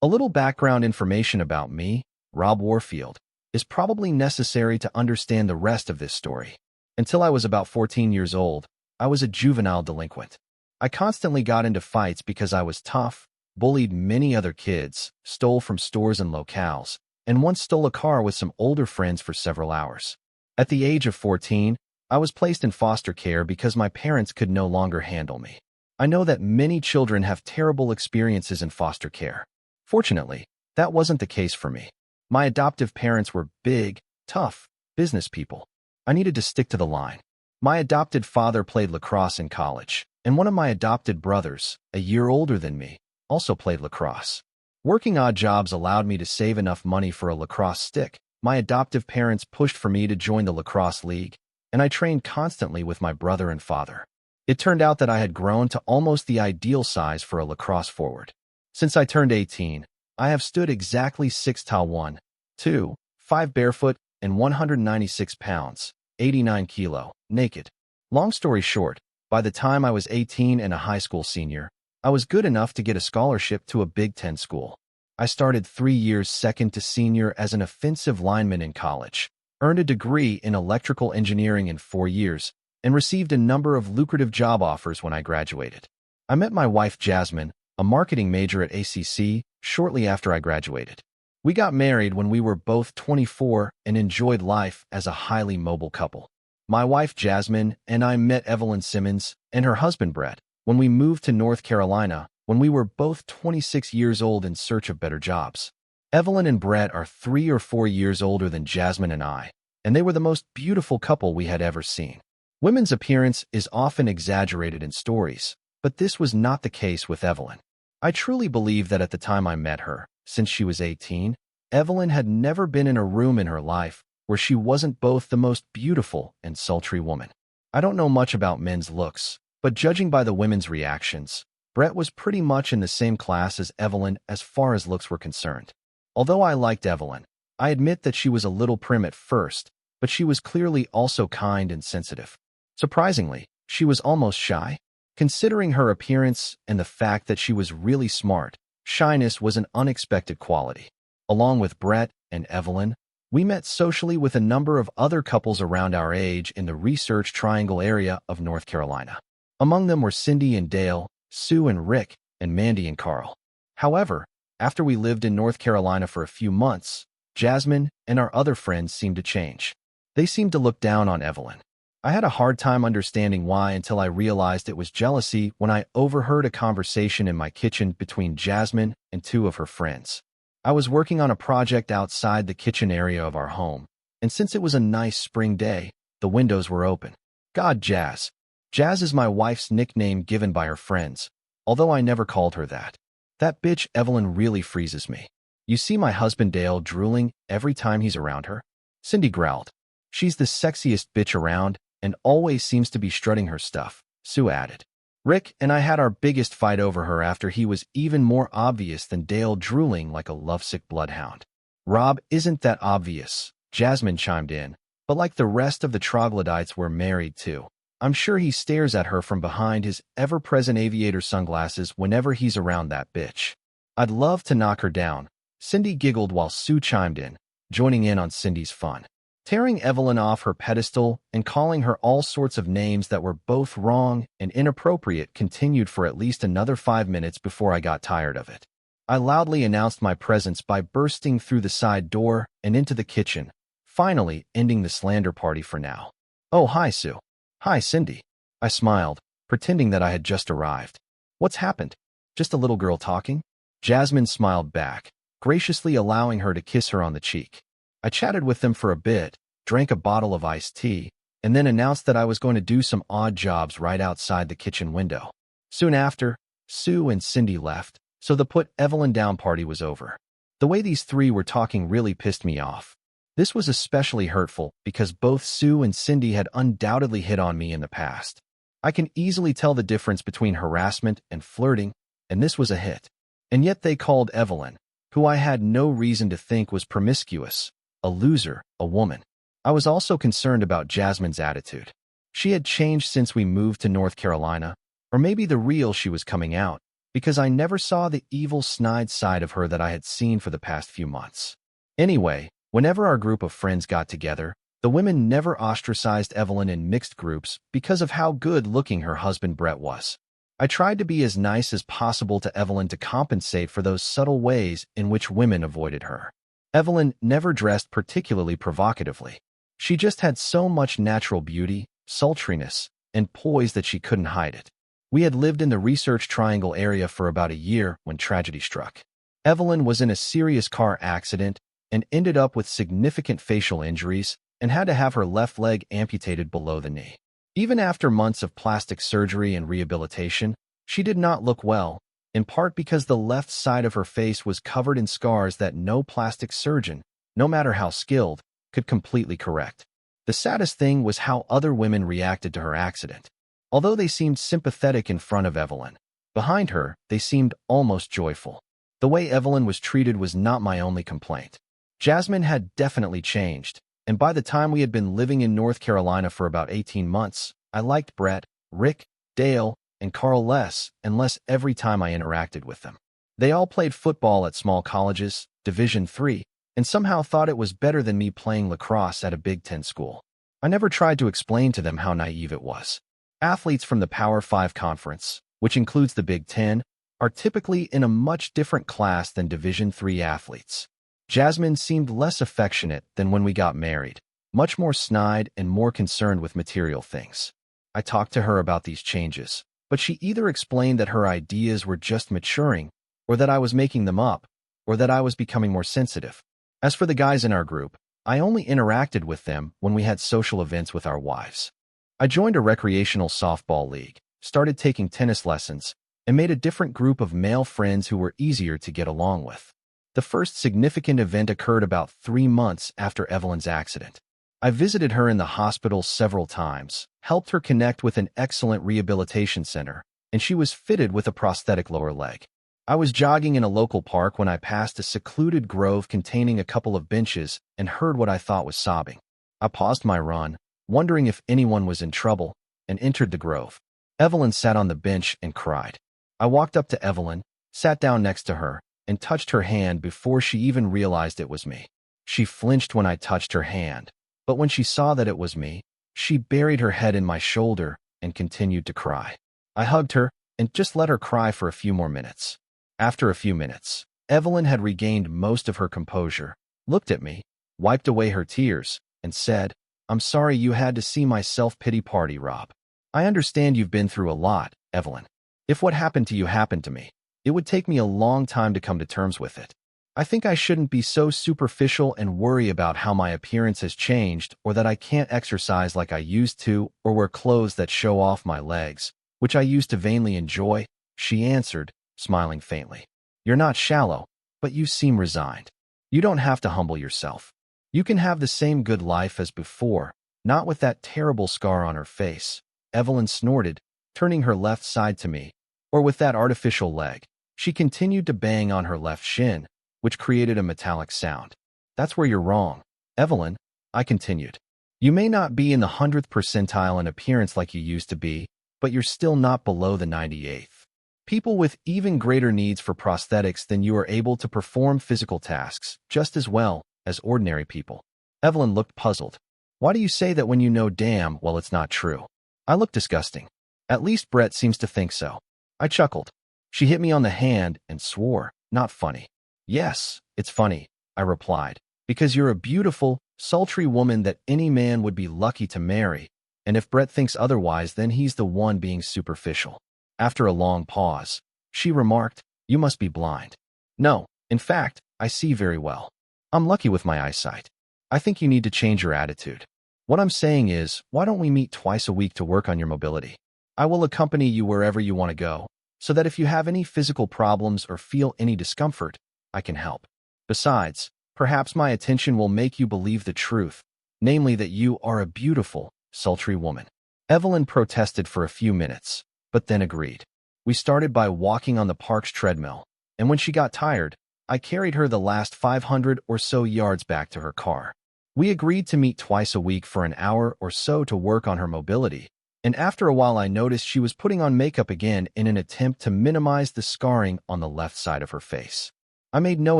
A little background information about me, Rob Warfield, is probably necessary to understand the rest of this story. Until I was about 14 years old, I was a juvenile delinquent. I constantly got into fights because I was tough, bullied many other kids, stole from stores and locales, and once stole a car with some older friends for several hours. At the age of 14, I was placed in foster care because my parents could no longer handle me. I know that many children have terrible experiences in foster care. Fortunately, that wasn't the case for me. My adoptive parents were big, tough business people. I needed to stick to the line. My adopted father played lacrosse in college, and one of my adopted brothers, a year older than me, also played lacrosse. Working odd jobs allowed me to save enough money for a lacrosse stick. My adoptive parents pushed for me to join the lacrosse league, and I trained constantly with my brother and father. It turned out that I had grown to almost the ideal size for a lacrosse forward. Since I turned 18, I have stood exactly 6'1", 2, 5 barefoot, and 196 pounds, 89 kilo, naked. Long story short, by the time I was 18 and a high school senior, I was good enough to get a scholarship to a Big Ten school. I started 3 years second to senior as an offensive lineman in college, earned a degree in electrical engineering in 4 years, and received a number of lucrative job offers when I graduated. I met my wife Jasmine, a marketing major at ACC, shortly after I graduated. We got married when we were both 24 and enjoyed life as a highly mobile couple. My wife Jasmine and I met Evelyn Simmons and her husband Brett when we moved to North Carolina when we were both 26 years old in search of better jobs. Evelyn and Brett are 3 or 4 years older than Jasmine and I, and they were the most beautiful couple we had ever seen. Women's appearance is often exaggerated in stories, but this was not the case with Evelyn. I truly believe that at the time I met her, since she was 18, Evelyn had never been in a room in her life where she wasn't both the most beautiful and sultry woman. I don't know much about men's looks, but judging by the women's reactions, Brett was pretty much in the same class as Evelyn as far as looks were concerned. Although I liked Evelyn, I admit that she was a little prim at first, but she was clearly also kind and sensitive. Surprisingly, she was almost shy. Considering her appearance and the fact that she was really smart, shyness was an unexpected quality. Along with Brett and Evelyn, we met socially with a number of other couples around our age in the Research Triangle area of North Carolina. Among them were Cindy and Dale, Sue and Rick, and Mandy and Carl. However, after we lived in North Carolina for a few months, Jasmine and our other friends seemed to change. They seemed to look down on Evelyn. I had a hard time understanding why until I realized it was jealousy when I overheard a conversation in my kitchen between Jasmine and 2 of her friends. I was working on a project outside the kitchen area of our home, and since it was a nice spring day, the windows were open. God, Jazz. Jazz is my wife's nickname given by her friends, although I never called her that. That bitch Evelyn really freezes me. You see my husband Dale drooling every time he's around her? Cindy growled. She's the sexiest bitch around and always seems to be strutting her stuff, Sue added. Rick and I had our biggest fight over her after he was even more obvious than Dale drooling like a lovesick bloodhound. Rob isn't that obvious, Jasmine chimed in, but like the rest of the troglodytes we're married to, I'm sure he stares at her from behind his ever-present aviator sunglasses whenever he's around that bitch. I'd love to knock her down, Cindy giggled while Sue chimed in, joining in on Cindy's fun. Tearing Evelyn off her pedestal and calling her all sorts of names that were both wrong and inappropriate continued for at least another 5 minutes before I got tired of it. I loudly announced my presence by bursting through the side door and into the kitchen, finally ending the slander party for now. Oh, hi, Sue. Hi, Cindy. I smiled, pretending that I had just arrived. What's happened? Just a little girl talking? Jasmine smiled back, graciously allowing her to kiss her on the cheek. I chatted with them for a bit, drank a bottle of iced tea, and then announced that I was going to do some odd jobs right outside the kitchen window. Soon after, Sue and Cindy left, so the put Evelyn down party was over. The way these 3 were talking really pissed me off. This was especially hurtful because both Sue and Cindy had undoubtedly hit on me in the past. I can easily tell the difference between harassment and flirting, and this was a hit. And yet they called Evelyn, who I had no reason to think was promiscuous, a loser, a woman. I was also concerned about Jasmine's attitude. She had changed since we moved to North Carolina, or maybe the real she was coming out, because I never saw the evil, snide side of her that I had seen for the past few months. Anyway, whenever our group of friends got together, the women never ostracized Evelyn in mixed groups because of how good-looking her husband Brett was. I tried to be as nice as possible to Evelyn to compensate for those subtle ways in which women avoided her. Evelyn never dressed particularly provocatively. She just had so much natural beauty, sultriness, and poise that she couldn't hide it. We had lived in the Research Triangle area for about a year when tragedy struck. Evelyn was in a serious car accident and ended up with significant facial injuries and had to have her left leg amputated below the knee. Even after months of plastic surgery and rehabilitation, she did not look well, in part because the left side of her face was covered in scars that no plastic surgeon, no matter how skilled, could completely correct. The saddest thing was how other women reacted to her accident. Although they seemed sympathetic in front of Evelyn, behind her, they seemed almost joyful. The way Evelyn was treated was not my only complaint. Jasmine had definitely changed, and by the time we had been living in North Carolina for about 18 months, I liked Brett, Rick, Dale, and Carl less and less every time I interacted with them. They all played football at small colleges, Division III, and somehow thought it was better than me playing lacrosse at a Big Ten school. I never tried to explain to them how naive it was. Athletes from the Power 5 conference, which includes the Big Ten, are typically in a much different class than Division III athletes. Jasmine seemed less affectionate than when we got married, much more snide and more concerned with material things. I talked to her about these changes, but she either explained that her ideas were just maturing, or that I was making them up, or that I was becoming more sensitive. As for the guys in our group, I only interacted with them when we had social events with our wives. I joined a recreational softball league, started taking tennis lessons, and made a different group of male friends who were easier to get along with. The first significant event occurred about 3 months after Evelyn's accident. I visited her in the hospital several times, helped her connect with an excellent rehabilitation center, and she was fitted with a prosthetic lower leg. I was jogging in a local park when I passed a secluded grove containing a couple of benches and heard what I thought was sobbing. I paused my run, wondering if anyone was in trouble, and entered the grove. Evelyn sat on the bench and cried. I walked up to Evelyn, sat down next to her, and touched her hand before she even realized it was me. She flinched when I touched her hand, but when she saw that it was me, she buried her head in my shoulder and continued to cry. I hugged her and just let her cry for a few more minutes. After a few minutes, Evelyn had regained most of her composure, looked at me, wiped away her tears, and said, "I'm sorry you had to see my self-pity party, Rob. I understand you've been through a lot, Evelyn. If what happened to you happened to me, it would take me a long time to come to terms with it. I think I shouldn't be so superficial and worry about how my appearance has changed or that I can't exercise like I used to or wear clothes that show off my legs, which I used to vainly enjoy," she answered, smiling faintly. "You're not shallow, but you seem resigned. You don't have to humble yourself. You can have the same good life as before, not with that terrible scar on her face," Evelyn snorted, turning her left side to me, "or with that artificial leg." She continued to bang on her left shin, which created a metallic sound. "That's where you're wrong, Evelyn," I continued. "You may not be in the 100th percentile in appearance like you used to be, but you're still not below the 98th. People with even greater needs for prosthetics than you are able to perform physical tasks just as well as ordinary people." Evelyn looked puzzled. "Why do you say that when you know damn well it's not true?" I looked disgusting. "At least Brett seems to think so." I chuckled. She hit me on the hand and swore, "Not funny." "Yes, it's funny," I replied, "because you're a beautiful, sultry woman that any man would be lucky to marry, and if Brett thinks otherwise, then he's the one being superficial." After a long pause, she remarked, "You must be blind." "No, in fact, I see very well. I'm lucky with my eyesight. I think you need to change your attitude. What I'm saying is, why don't we meet twice a week to work on your mobility? I will accompany you wherever you want to go, so that if you have any physical problems or feel any discomfort, I can help. Besides, perhaps my attention will make you believe the truth, namely that you are a beautiful, sultry woman." Evelyn protested for a few minutes, but then agreed. We started by walking on the park's treadmill, and when she got tired, I carried her the last 500 or so yards back to her car. We agreed to meet twice a week for an hour or so to work on her mobility, And after a while I noticed she was putting on makeup again in an attempt to minimize the scarring on the left side of her face. I made no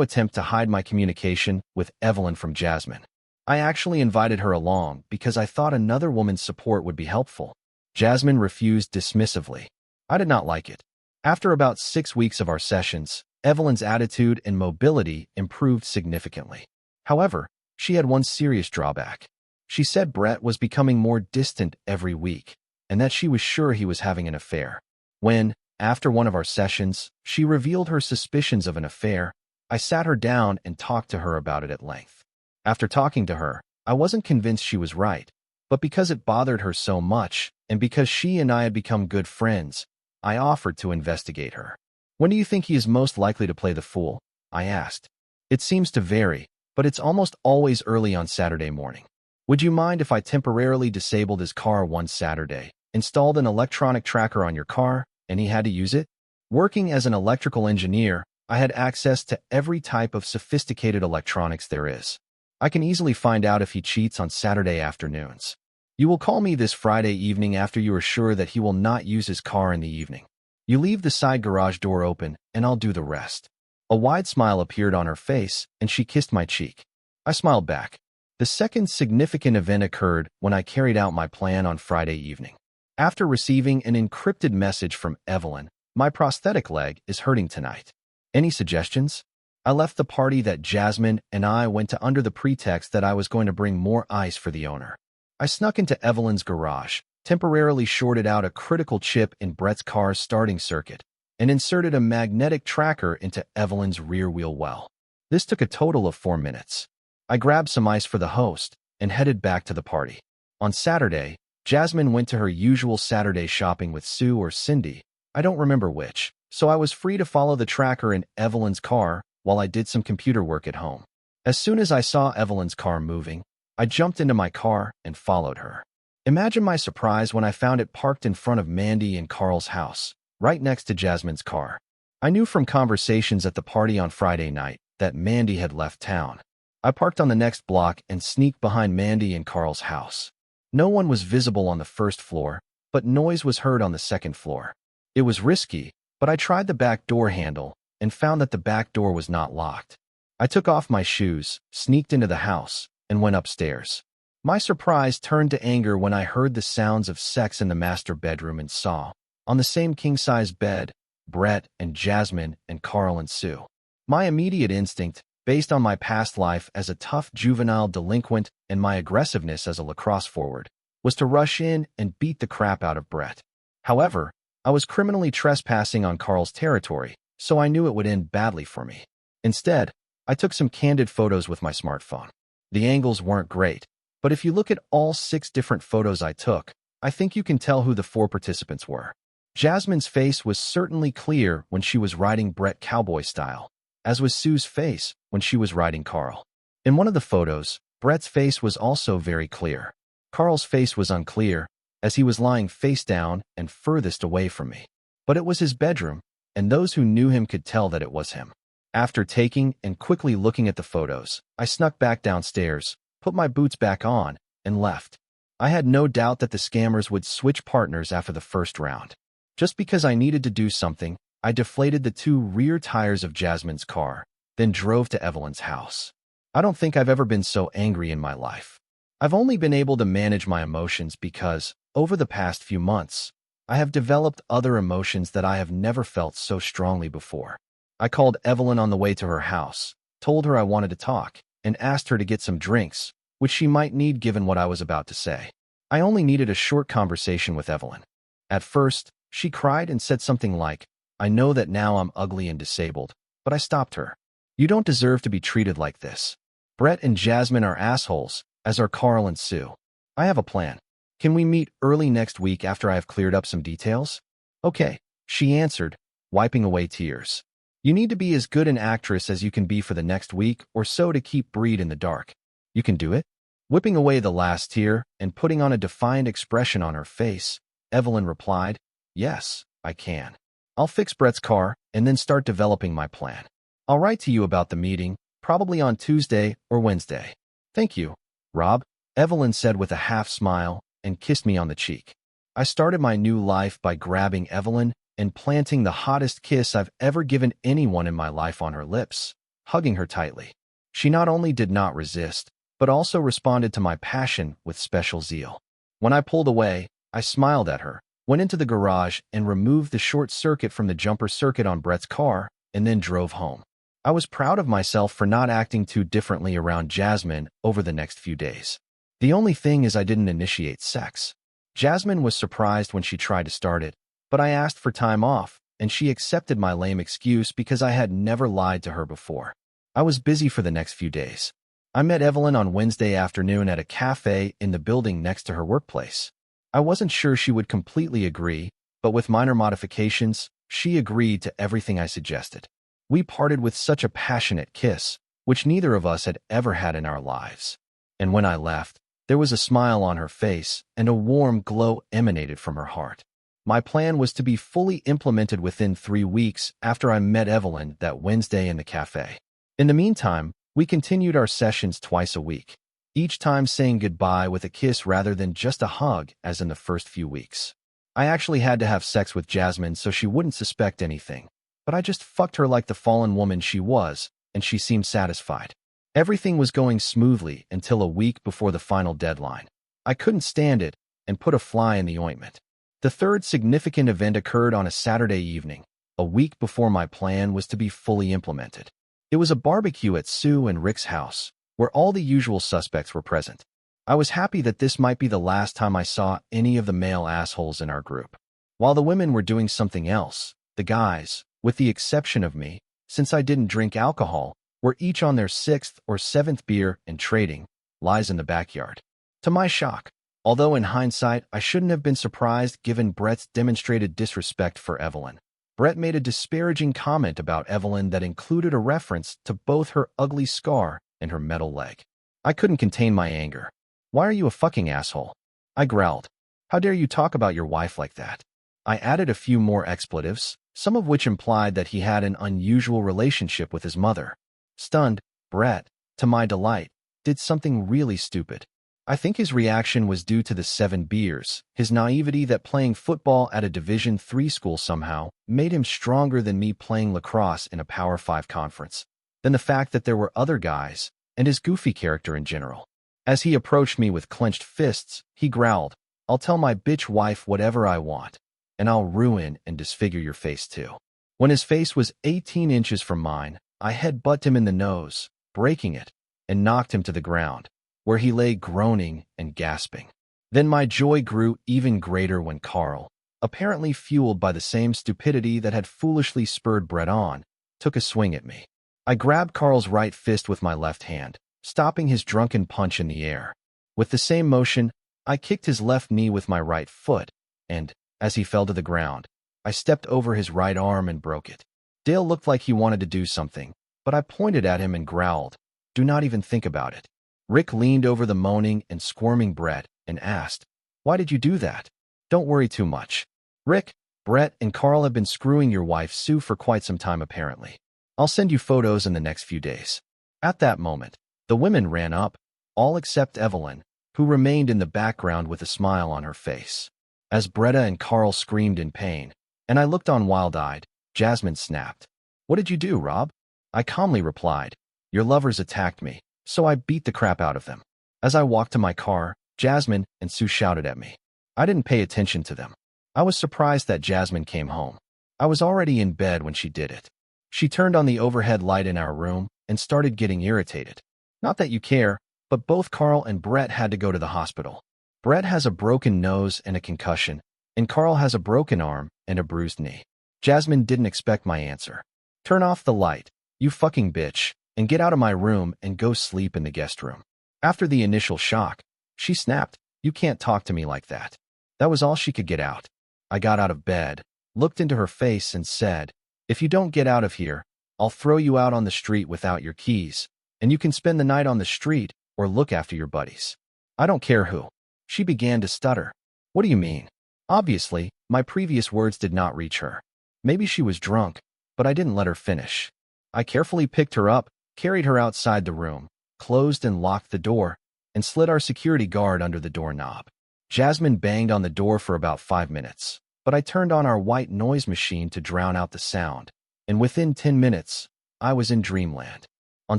attempt to hide my communication with Evelyn from Jasmine. I actually invited her along because I thought another woman's support would be helpful. Jasmine refused dismissively. I did not like it. After about 6 weeks of our sessions, Evelyn's attitude and mobility improved significantly. However, she had one serious drawback. She said Brett was becoming more distant every week, and that she was sure he was having an affair. When, after one of our sessions, she revealed her suspicions of an affair, I sat her down and talked to her about it at length. After talking to her, I wasn't convinced she was right, but because it bothered her so much, and because she and I had become good friends, I offered to investigate her. When do you think he is most likely to play the fool? I asked. It seems to vary, but it's almost always early on Saturday morning. Would you mind if I temporarily disabled his car one Saturday, installed an electronic tracker on your car, and he had to use it? Working as an electrical engineer, I had access to every type of sophisticated electronics there is. I can easily find out if he cheats on Saturday afternoons. You will call me this Friday evening after you are sure that he will not use his car in the evening. You leave the side garage door open, and I'll do the rest. A wide smile appeared on her face, and she kissed my cheek. I smiled back. The second significant event occurred when I carried out my plan on Friday evening. After receiving an encrypted message from Evelyn, my prosthetic leg is hurting tonight. Any suggestions? I left the party that Jasmine and I went to under the pretext that I was going to bring more ice for the owner. I snuck into Evelyn's garage, temporarily shorted out a critical chip in Brett's car's starting circuit, and inserted a magnetic tracker into Evelyn's rear wheel well. This took a total of 4 minutes. I grabbed some ice for the host and headed back to the party. On Saturday, Jasmine went to her usual Saturday shopping with Sue or Cindy, I don't remember which, so I was free to follow the tracker in Evelyn's car while I did some computer work at home. As soon as I saw Evelyn's car moving, I jumped into my car and followed her. Imagine my surprise when I found it parked in front of Mandy and Carl's house, right next to Jasmine's car. I knew from conversations at the party on Friday night that Mandy had left town. I parked on the next block and sneaked behind Mandy and Carl's house. No one was visible on the first floor, but noise was heard on the second floor. It was risky, but I tried the back door handle and found that the back door was not locked. I took off my shoes, sneaked into the house, and went upstairs. My surprise turned to anger when I heard the sounds of sex in the master bedroom and saw, on the same king-size bed, Brett and Jasmine and Carl and Sue. My immediate instinct, based on my past life as a tough juvenile delinquent and my aggressiveness as a lacrosse forward, was to rush in and beat the crap out of Brett. However, I was criminally trespassing on Carl's territory, so I knew it would end badly for me. Instead, I took some candid photos with my smartphone. The angles weren't great, but if you look at all 6 different photos I took, I think you can tell who the 4 participants were. Jasmine's face was certainly clear when she was riding Brett cowboy style, as was Sue's face when she was riding Carl. In one of the photos, Brett's face was also very clear. Carl's face was unclear, as he was lying face down and furthest away from me. But it was his bedroom, and those who knew him could tell that it was him. After taking and quickly looking at the photos, I snuck back downstairs, put my boots back on, and left. I had no doubt that the scammers would switch partners after the first round. Just because I needed to do something, I deflated the 2 rear tires of Jasmine's car, then drove to Evelyn's house. I don't think I've ever been so angry in my life. I've only been able to manage my emotions because, over the past few months, I have developed other emotions that I have never felt so strongly before. I called Evelyn on the way to her house, told her I wanted to talk, and asked her to get some drinks, which she might need given what I was about to say. I only needed a short conversation with Evelyn. At first, she cried and said something like, "I know that now I'm ugly and disabled," but I stopped her. "You don't deserve to be treated like this. Brett and Jasmine are assholes, as are Carl and Sue. I have a plan. Can we meet early next week after I have cleared up some details?" "Okay," she answered, wiping away tears. "You need to be as good an actress as you can be for the next week or so to keep Breed in the dark. You can do it?" Whipping away the last tear and putting on a defiant expression on her face, Evelyn replied, "Yes, I can. I'll fix Brett's car and then start developing my plan. I'll write to you about the meeting, probably on Tuesday or Wednesday." "Thank you, Rob," Evelyn said with a half smile and kissed me on the cheek. I started my new life by grabbing Evelyn and planting the hottest kiss I've ever given anyone in my life on her lips, hugging her tightly. She not only did not resist, but also responded to my passion with special zeal. When I pulled away, I smiled at her, went into the garage and removed the short circuit from the jumper circuit on Brett's car, and then drove home. I was proud of myself for not acting too differently around Jasmine over the next few days. The only thing is I didn't initiate sex. Jasmine was surprised when she tried to start it, but I asked for time off, and she accepted my lame excuse because I had never lied to her before. I was busy for the next few days. I met Evelyn on Wednesday afternoon at a cafe in the building next to her workplace. I wasn't sure she would completely agree, but with minor modifications, she agreed to everything I suggested. We parted with such a passionate kiss, which neither of us had ever had in our lives. And when I left, there was a smile on her face and a warm glow emanated from her heart. My plan was to be fully implemented within 3 weeks after I met Evelyn that Wednesday in the cafe. In the meantime, we continued our sessions twice a week, each time saying goodbye with a kiss rather than just a hug as in the first few weeks. I actually had to have sex with Jasmine so she wouldn't suspect anything, but I just fucked her like the fallen woman she was, and she seemed satisfied. Everything was going smoothly until a week before the final deadline. I couldn't stand it and put a fly in the ointment. The third significant event occurred on a Saturday evening, a week before my plan was to be fully implemented. It was a barbecue at Sue and Rick's house, where all the usual suspects were present. I was happy that this might be the last time I saw any of the male assholes in our group. While the women were doing something else, the guys, with the exception of me, since I didn't drink alcohol, were each on their 6th or 7th beer and trading lies in the backyard. To my shock, although in hindsight I shouldn't have been surprised given Brett's demonstrated disrespect for Evelyn, Brett made a disparaging comment about Evelyn that included a reference to both her ugly scar and her metal leg. I couldn't contain my anger. "Why are you a fucking asshole?" I growled. "How dare you talk about your wife like that?" I added a few more expletives, some of which implied that he had an unusual relationship with his mother. Stunned, Brett, to my delight, did something really stupid. I think his reaction was due to the 7 beers, his naivety that playing football at a Division III school somehow made him stronger than me playing lacrosse in a Power 5 conference, than the fact that there were other guys, and his goofy character in general. As he approached me with clenched fists, he growled, "I'll tell my bitch wife whatever I want, and I'll ruin and disfigure your face too." When his face was 18 inches from mine, I headbutted him in the nose, breaking it, and knocked him to the ground, where he lay groaning and gasping. Then my joy grew even greater when Carl, apparently fueled by the same stupidity that had foolishly spurred Brett on, took a swing at me. I grabbed Carl's right fist with my left hand, stopping his drunken punch in the air. With the same motion, I kicked his left knee with my right foot, and, as he fell to the ground, I stepped over his right arm and broke it. Dale looked like he wanted to do something, but I pointed at him and growled, "Do not even think about it." Rick leaned over the moaning and squirming Brett and asked, "Why did you do that?" "Don't worry too much. Rick, Brett, and Carl have been screwing your wife Sue for quite some time apparently. I'll send you photos in the next few days." At that moment, the women ran up, all except Evelyn, who remained in the background with a smile on her face. As Bretta and Carl screamed in pain, and I looked on wild-eyed, Jasmine snapped, "What did you do, Rob?" I calmly replied, "Your lovers attacked me, so I beat the crap out of them." As I walked to my car, Jasmine and Sue shouted at me. I didn't pay attention to them. I was surprised that Jasmine came home. I was already in bed when she did it. She turned on the overhead light in our room and started getting irritated. "Not that you care, but both Carl and Brett had to go to the hospital. Brett has a broken nose and a concussion, and Carl has a broken arm and a bruised knee." Jasmine didn't expect my answer. "Turn off the light, you fucking bitch, and get out of my room and go sleep in the guest room." After the initial shock, she snapped, "You can't talk to me like that." That was all she could get out. I got out of bed, looked into her face and said, "If you don't get out of here, I'll throw you out on the street without your keys, and you can spend the night on the street or look after your buddies. I don't care who." She began to stutter. "What do you mean?" Obviously, my previous words did not reach her. Maybe she was drunk, but I didn't let her finish. I carefully picked her up, carried her outside the room, closed and locked the door, and slid our security guard under the doorknob. Jasmine banged on the door for about 5 minutes, but I turned on our white noise machine to drown out the sound, and within 10 minutes, I was in dreamland. On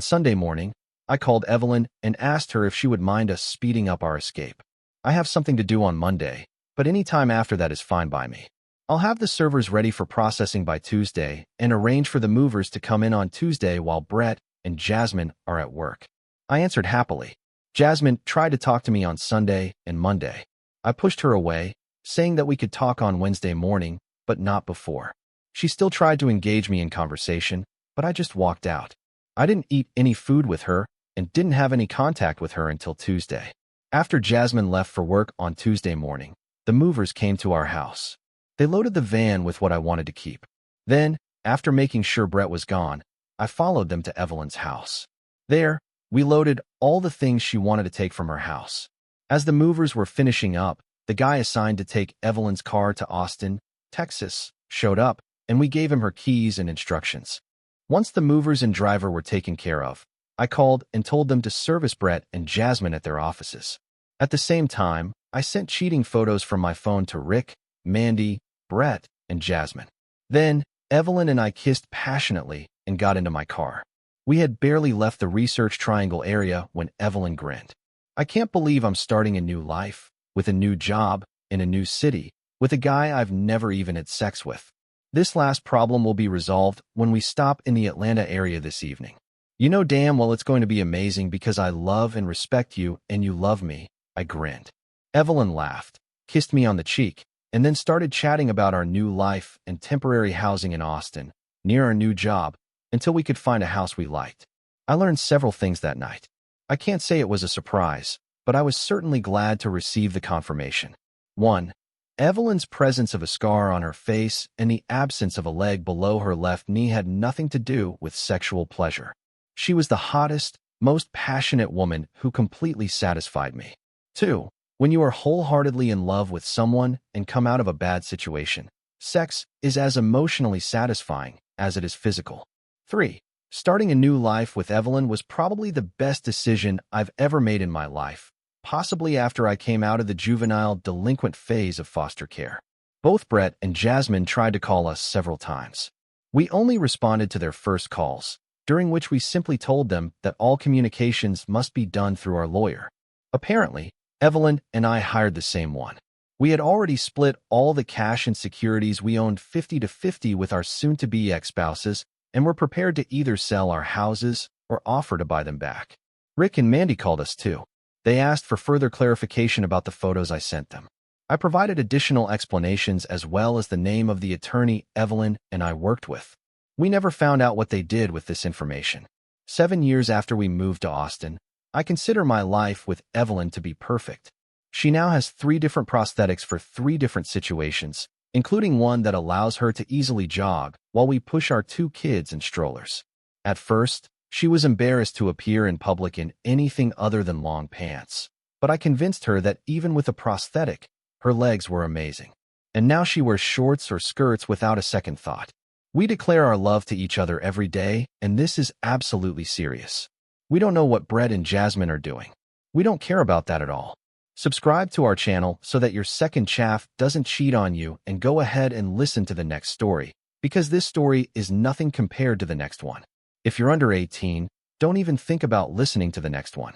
Sunday morning, I called Evelyn and asked her if she would mind us speeding up our escape. I have something to do on Monday, but any time after that is fine by me. I'll have the servers ready for processing by Tuesday and arrange for the movers to come in on Tuesday while Brett and Jasmine are at work. I answered happily. Jasmine tried to talk to me on Sunday and Monday. I pushed her away, saying that we could talk on Wednesday morning, but not before. She still tried to engage me in conversation, but I just walked out. I didn't eat any food with her and didn't have any contact with her until Tuesday. After Jasmine left for work on Tuesday morning, the movers came to our house. They loaded the van with what I wanted to keep. Then, after making sure Brett was gone, I followed them to Evelyn's house. There, we loaded all the things she wanted to take from her house. As the movers were finishing up, the guy assigned to take Evelyn's car to Austin, Texas, showed up, and we gave him her keys and instructions. Once the movers and driver were taken care of, I called and told them to service Brett and Jasmine at their offices. At the same time, I sent cheating photos from my phone to Rick, Mandy, Brett, and Jasmine. Then, Evelyn and I kissed passionately and got into my car. We had barely left the Research Triangle area when Evelyn grinned. I can't believe I'm starting a new life, with a new job, in a new city, with a guy I've never even had sex with. This last problem will be resolved when we stop in the Atlanta area this evening. You know damn well it's going to be amazing because I love and respect you and you love me, I grinned. Evelyn laughed, kissed me on the cheek, and then started chatting about our new life and temporary housing in Austin, near our new job, until we could find a house we liked. I learned several things that night. I can't say it was a surprise, but I was certainly glad to receive the confirmation. 1. Evelyn's presence of a scar on her face and the absence of a leg below her left knee had nothing to do with sexual pleasure. She was the hottest, most passionate woman who completely satisfied me. 2. When you are wholeheartedly in love with someone and come out of a bad situation, sex is as emotionally satisfying as it is physical. 3. Starting a new life with Evelyn was probably the best decision I've ever made in my life, possibly after I came out of the juvenile delinquent phase of foster care. Both Brett and Jasmine tried to call us several times. We only responded to their first calls, during which we simply told them that all communications must be done through our lawyer. Apparently, Evelyn and I hired the same one. We had already split all the cash and securities we owned 50-50 with our soon-to-be ex-spouses and were prepared to either sell our houses or offer to buy them back. Rick and Mandy called us too. They asked for further clarification about the photos I sent them. I provided additional explanations as well as the name of the attorney Evelyn and I worked with. We never found out what they did with this information. 7 years after we moved to Austin, I consider my life with Evelyn to be perfect. She now has 3 different prosthetics for 3 different situations, including one that allows her to easily jog while we push our 2 kids in strollers. At first, she was embarrassed to appear in public in anything other than long pants, but I convinced her that even with a prosthetic, her legs were amazing. And now she wears shorts or skirts without a second thought. We declare our love to each other every day, and this is absolutely serious. We don't know what Brett and Jasmine are doing. We don't care about that at all. Subscribe to our channel so that your second chaff doesn't cheat on you, and go ahead and listen to the next story, because this story is nothing compared to the next one. If you're under 18, don't even think about listening to the next one.